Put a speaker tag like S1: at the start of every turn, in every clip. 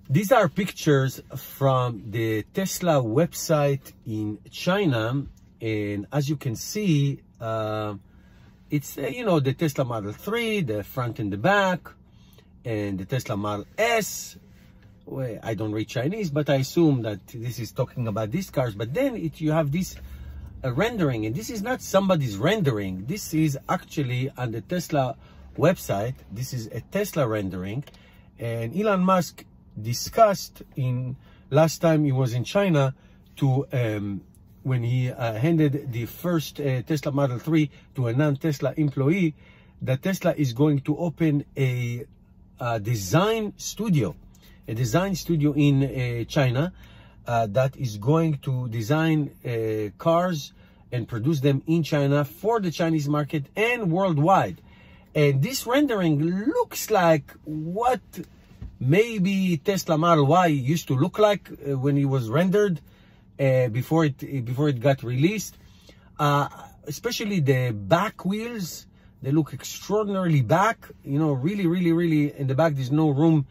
S1: These are pictures from the Tesla website in China, and as you can see, it's the Tesla Model 3, the front and the back, and the Tesla Model S. Well, I don't read Chinese, but I assume that this is talking about these cars. But then you have this rendering, and this is not somebody's rendering. This is actually on the Tesla website. This is a Tesla rendering, and Elon Musk discussed in last time he was in China to when he handed the first Tesla Model 3 to a non-Tesla employee, that Tesla is going to open a design studio in China that is going to design cars and produce them in China for the Chinese market and worldwide. And this rendering looks like what maybe Tesla Model Y used to look like when it was rendered before it got released. Especially the back wheels, they look extraordinarily back. Really in the back. There's no room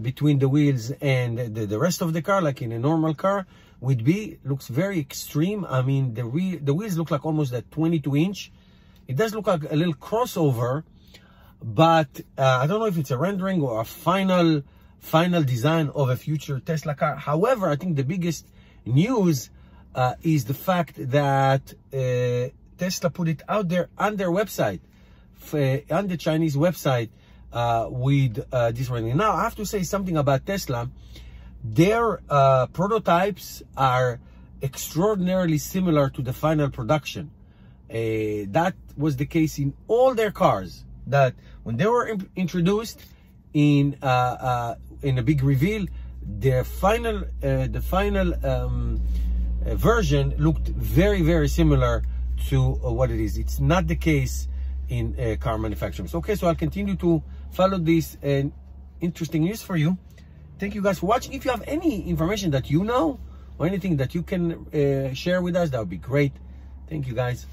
S1: between the wheels and the rest of the car, like in a normal car would be. Looks very extreme. I mean, the wheels look like almost a 22-inch. It does look like a little crossover. But I don't know if it's a rendering or a final design of a future Tesla car. However, I think the biggest news is the fact that Tesla put it out there on their website, on the Chinese website, with this rendering. Now, I have to say something about Tesla. Their prototypes are extraordinarily similar to the final production. That was the case in all their cars. That when they were introduced in a big reveal, the final version looked very similar to what it is. It's not the case in car manufacturing. Okay, so I'll continue to follow this interesting news for you. Thank you guys for watching. If you have any information that you know or anything that you can share with us, that would be great. Thank you guys.